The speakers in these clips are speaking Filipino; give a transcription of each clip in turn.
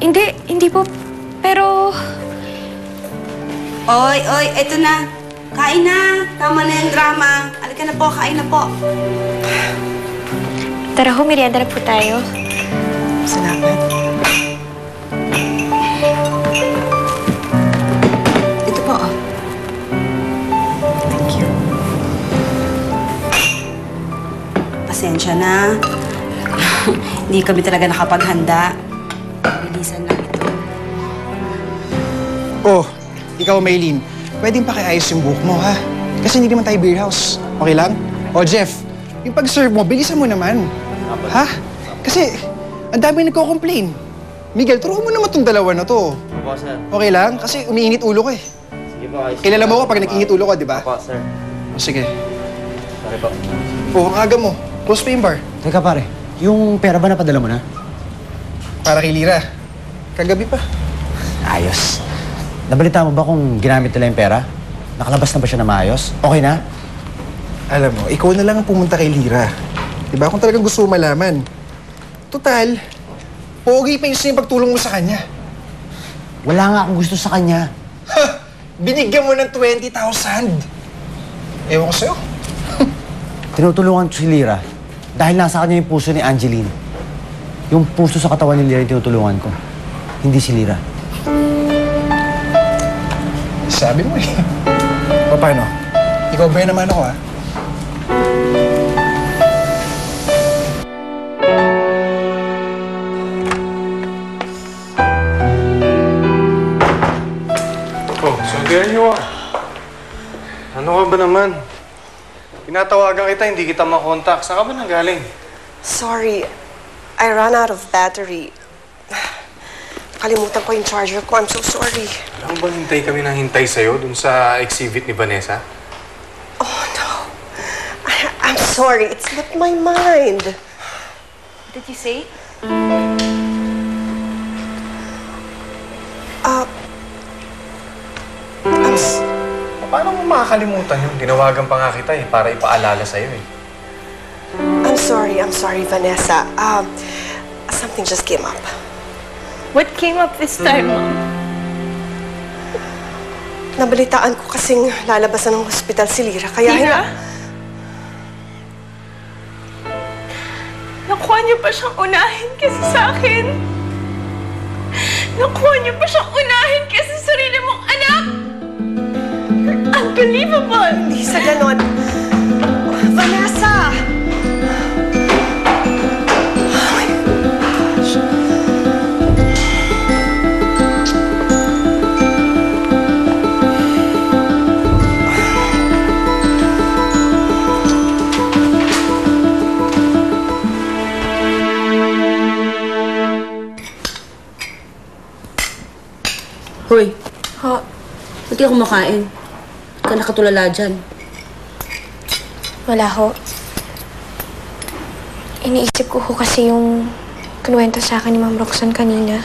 Hindi po. Pero... Oy, eto na. Kain na. Tama na yung drama. Halika na po, kain na po. Tara ho, merienda na po tayo. Salamat. Ito po, oh. Thank you. Pasensya na. Hindi kami talaga nakapaghanda. Bilisan lang ito. Oh, ikaw, Maylene. Pwedeng pakiayos yung buhok mo, ha? Kasi hindi naman tayo beer house. Okay lang? Oh, Jeff, yung pag-serve mo, bilisan mo naman. Ha? Kasi, ang dami nagko-complain. Miguel, turuan mo naman itong dalawa na to. Opo, sir. Okay lang? Kasi umiinit ulo ko eh. Sige po, ayos. Kilala mo ako pag nag-init ulo ko, di ba? Opo, sir. O, sige. Sorry po. Oh, ang aga mo. Close pa yung bar. Teka pare, yung pera ba napadala mo na? Para kay Lira. Kagabi pa. Ayos. Nabalita mo ba kung ginamit nila yung pera? Nakalabas na ba siya na maayos? Okay na? Alam mo, ikaw na lang ang pumunta kay Lira. Di ba? Kung talagang gusto mo malaman. Total, pogi pa yung pagtulong mo sa kanya. Wala nga akong gusto sa kanya. Ha! Binigyan mo ng 20,000. Ewan ko sa'yo. Tinutulungan ko si Lira dahil nasa kanya yung puso ni Angeline. Yung puso sa katawan ni Lira yung tinutulungan ko. Hindi si Lira. Sabi mo eh. O paano? Ikaw ba naman ako, ha? Oh, sundian niyo ah. Ano ka ba naman? Tinatawagan kita, hindi kita makontak. Saan ka ba nanggaling? Sorry, I ran out of battery. Kalimutan ko yung charger ko. I'm so sorry. Alam ba hintay kami nang hintay sa'yo dun sa exhibit ni Vanessa? Oh, no. I'm sorry. It slipped my mind. What did you say? Paano mo makakalimutan yun? Tinawagan pa nga kita eh, para ipaalala sa'yo eh. I'm sorry, Vanessa. Something just came up. What came up this time, Mom? Nabalitaan ko kasing lalabasan ng hospital si Lira, kaya... Lira? Nakuha niyo pa siyang unahin kasi sa akin. Nakuha niyo pa siyang unahin kasi sa sarili mong anak. Unbelievable! Hindi sa ganon. Vanessa! Oh my gosh. Hoy, Ha? ba't di ka kumakain? Ba't ka nakatulala dyan? Wala ho. Iniisip ko ho kasi yung kinuwento sa akin ni Ma'am Roxanne kanina.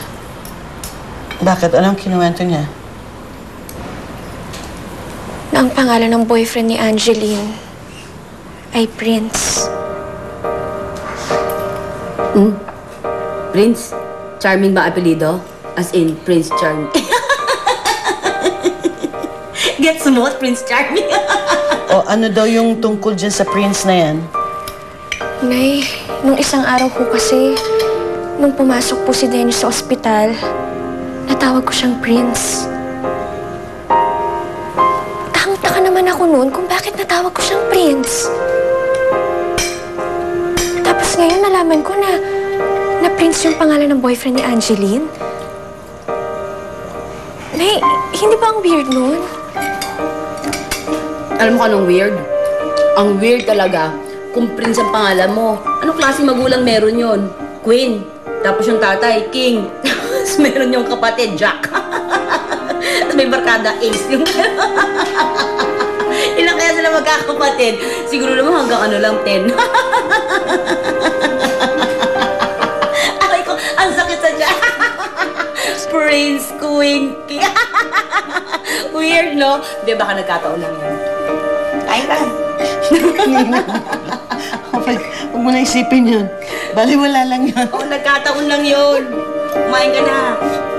Bakit? Anong kinuwento niya? Na ang pangalan ng boyfriend ni Angeline ay Prince. Prince? Charming ba apelido? As in, Prince Charming. Gets mo? Prince Charming? O ano daw yung tungkol dyan sa prince na yan? Nay, nung isang araw ko kasi, nung pumasok po si Dennis sa ospital, natawag ko siyang Prince. Takang-taka naman ako noon kung bakit natawag ko siyang Prince. Tapos ngayon nalaman ko na Prince yung pangalan ng boyfriend ni Angeline. Nay, hindi ba ang weird nun? Alam mo ka anong weird? Ang weird talaga kung Prince ang pangalan mo. Anong klaseng magulang meron yon? Queen. Tapos yung tatay, King. Tapos meron yung kapatid, Jack. Tapos may barkada, Ace. Yung... Ilang kaya sila magkakapatid? Siguro naman hanggang ano lang, 10. Aray ko, ang sakit sa Jack. Prince, Queen, King. Weird, no? Di baka nagkataon lang yun. Ay lang. Okay, huwag mo na isipin yun. Baliwala lang yun. Oo, nagkataon lang yun. Kumain ka na.